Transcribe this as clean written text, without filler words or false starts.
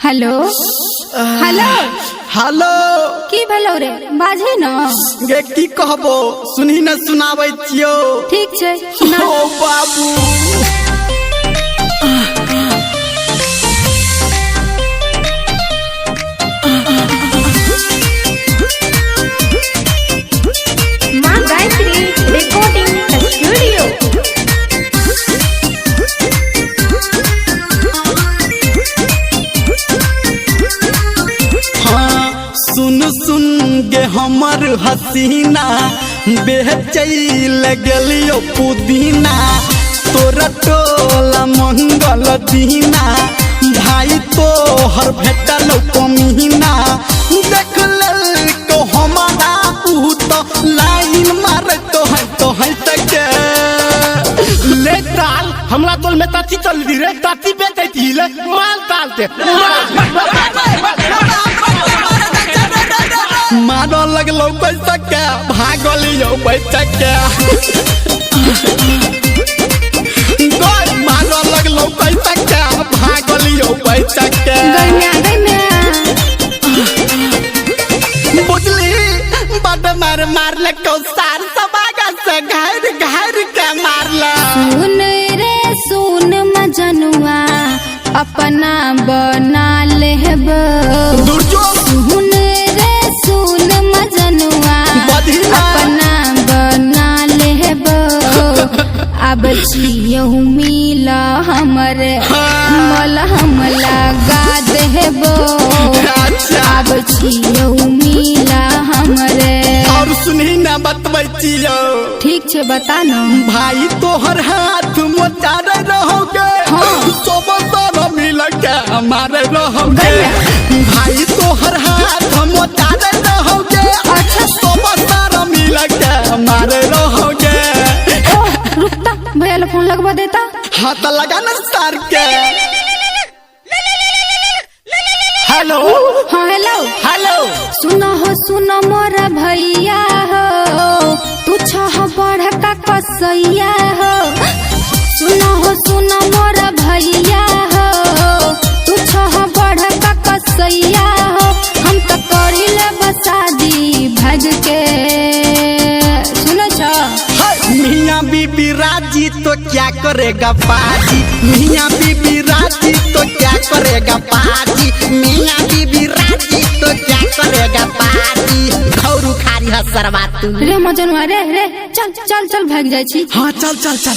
Hello hello hello की भेलो रे बाजे न गे की कहबो सुनही न सुनाबै छियो। ठीक छै सुना। ओ बाबू मां गायत्री रिकॉर्डिंग स्टूडियो। सुन सुन गे हमर हसीना बेचैल गेलियो पुदीना तोरा टोला मंगल दीना भाई तोहर भेटल कमीना देख ललको हमारा ऊ तो लाइन मार तो है तके ले ताल हमरा तोल में ताती चल दी रे ताती बेचै थी ले माल तालते मारो लगलो पैसा के भागलियो पैसा के मारो लगलो पैसा के भागलियो पैसा के बुझली बड़ मार मारले कौसार सबागा से घर घर के मारला। सुन रे सुन मजनुआ अपना बना लेबो दुर्जो सुन रे सुन मजनुआ बधिया। अपना बना लेबो अब छियौ मिला हमरे मल हम लगा देबो अच्छा अब छियौ मिला हमरे। और सुनही ना बतबै छियो ठीक छै बता न भाई तोहर हाथ मोचार रहोगे सब सारा मिल के हमारे रहोगे भाई तोहर हाथ मोचार रहोगे अच्छा सब सारा मिल के हमारे रहोगे। रुकता भैया फोन लगवा देता। हाथ लगा न सर के। हेलो हाँ हेलो हेलो सुनो हो सुनो मोरा भैया हो तू छह बढ़ का कसैया हो सुनो हो सुनो मोरा भैया हो तू छह बढ़ का कसैया हो हम तो करी ले बसादी भज के सुनो छ मियाँ बीबी राजी तो क्या करेगा पाजी मियाँ बीबी राजी तो क्या करेगा पाजी मियाँ बीबी राजी तो क्या करेगा पाजी खौरू खारी हसरवा तू रे मजनुआ रे रे चल चल चल भाग जाई छी। हाँ चल चल चल